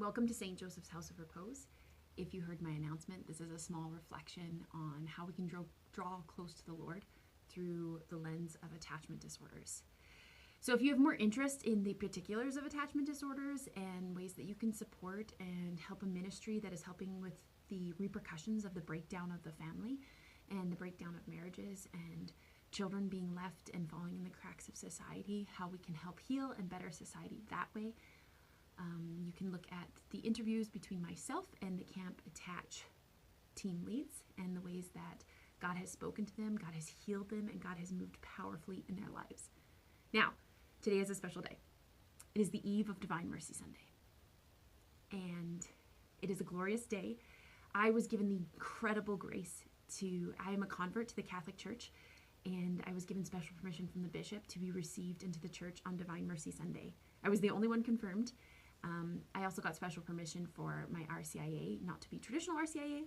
Welcome to St. Joseph's House of Repose. If you heard my announcement, this is a small reflection on how we can draw close to the Lord through the lens of attachment disorders. So if you have more interest in the particulars of attachment disorders and ways that you can support and help a ministry that is helping with the repercussions of the breakdown of the family and the breakdown of marriages and children being left and falling in the cracks of society, how we can help heal and better society that way, you can look at the interviews between myself and the Camp Attach team leads and the ways that God has spoken to them, God has healed them, and God has moved powerfully in their lives. Now, today is a special day. It is the eve of Divine Mercy Sunday. And it is a glorious day. I was given the incredible grace I am a convert to the Catholic Church, and I was given special permission from the bishop to be received into the church on Divine Mercy Sunday. I was the only one confirmed. I also got special permission for my RCIA, not to be traditional RCIA.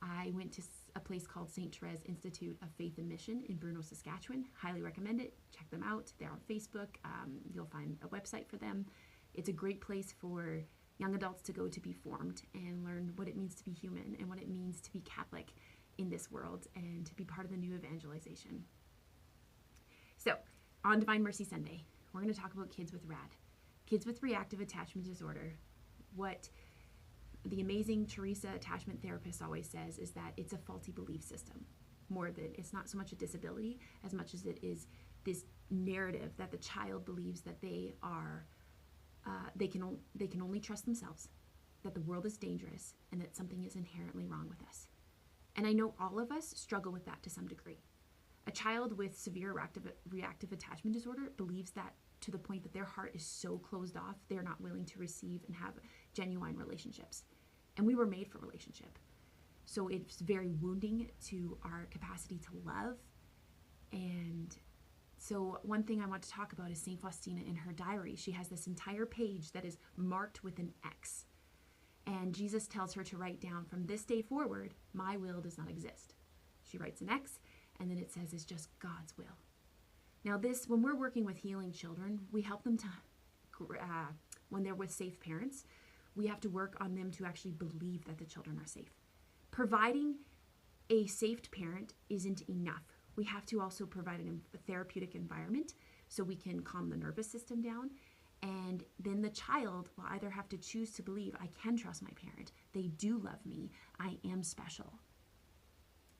I went to a place called St. Therese Institute of Faith and Mission in Bruno, Saskatchewan. Highly recommend it. Check them out. They're on Facebook. You'll find a website for them. It's a great place for young adults to go to be formed and learn what it means to be human and what it means to be Catholic in this world and to be part of the new evangelization. So, on Divine Mercy Sunday, we're going to talk about kids with RAD. Kids with reactive attachment disorder. What the amazing Teresa attachment therapist always says is that it's a faulty belief system. It's not so much a disability as much as it is this narrative that the child believes that they can only trust themselves, that the world is dangerous, and that something is inherently wrong with us. And I know all of us struggle with that to some degree. A child with severe reactive attachment disorder believes that to the point that their heart is so closed off, they're not willing to receive and have genuine relationships. And we were made for relationship. So it's very wounding to our capacity to love. And so one thing I want to talk about is St. Faustina in her diary. She has this entire page that is marked with an X. And Jesus tells her to write down, from this day forward, my will does not exist. She writes an X, and then it says it's just God's will. Now when we're working with healing children, we help them to, when they're with safe parents, we have to work on them to actually believe that the children are safe. Providing a safe parent isn't enough. We have to also provide a therapeutic environment so we can calm the nervous system down. And then the child will either have to choose to believe, I can trust my parent. They do love me. I am special.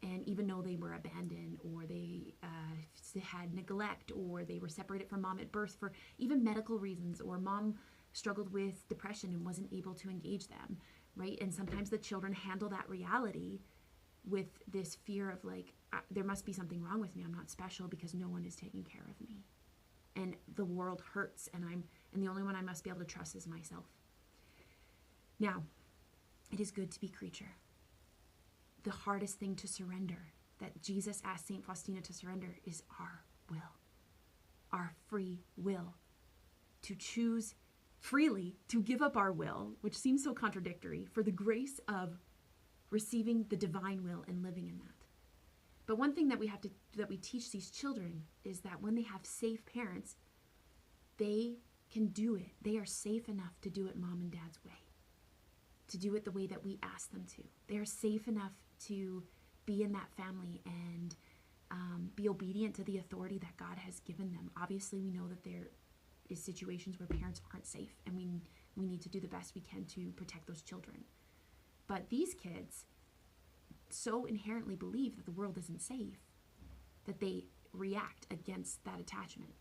And even though they were abandoned or they had neglect or they were separated from mom at birth for even medical reasons, or mom struggled with depression and wasn't able to engage them, right? And sometimes the children handle that reality with this fear of there must be something wrong with me. I'm not special because no one is taking care of me. And the world hurts and the only one I must be able to trust is myself. Now, it is good to be creature. The hardest thing to surrender, that Jesus asked St. Faustina to surrender, is our will, our free will, to choose freely, to give up our will, which seems so contradictory, for the grace of receiving the divine will and living in that. But one thing that we teach these children is that when they have safe parents, they can do it. They are safe enough to do it mom and dad's way, to do it the way that we ask them to. They are safe enough to be in that family and be obedient to the authority that God has given them. Obviously, we know that there is situations where parents aren't safe, and we need to do the best we can to protect those children. But these kids so inherently believe that the world isn't safe that they react against that attachment.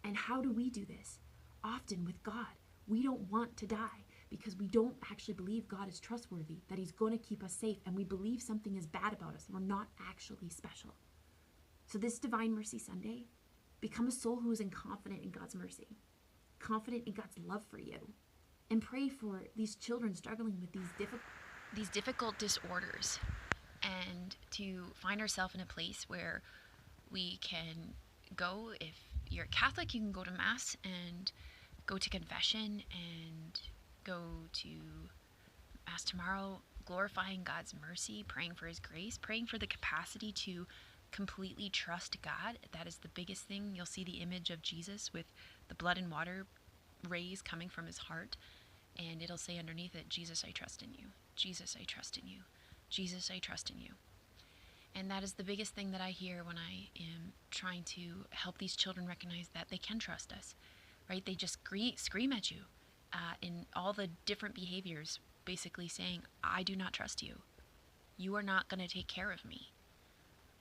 And how do we do this? Often with God. We don't want to die because we don't actually believe God is trustworthy, that he's going to keep us safe, and we believe something is bad about us. We're not actually special. So this Divine Mercy Sunday, become a soul who is confident in God's mercy, confident in God's love for you, and pray for these children struggling with these difficult disorders, and to find ourselves in a place where we can go. If you're Catholic, you can go to Mass and go to confession and go to Mass tomorrow, glorifying God's mercy, praying for his grace, praying for the capacity to completely trust God. That is the biggest thing. You'll see the image of Jesus with the blood and water rays coming from his heart. and it'll say underneath it, Jesus, I trust in you. Jesus, I trust in you. Jesus, I trust in you. And that is the biggest thing that I hear when I am trying to help these children recognize that they can trust us, right? They just scream at you in all the different behaviors, basically saying, I do not trust you. You are not going to take care of me.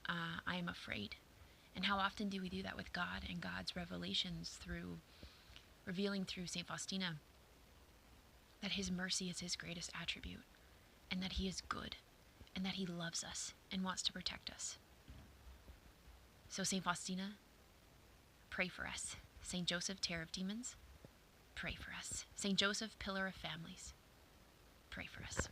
I am afraid. And how often do we do that with God and God's revelations revealing through St. Faustina that his mercy is his greatest attribute, and that he is good, and that he loves us and wants to protect us. So St. Faustina, pray for us. St. Joseph, terror of demons, pray for us. St. Joseph, pillar of families, pray for us.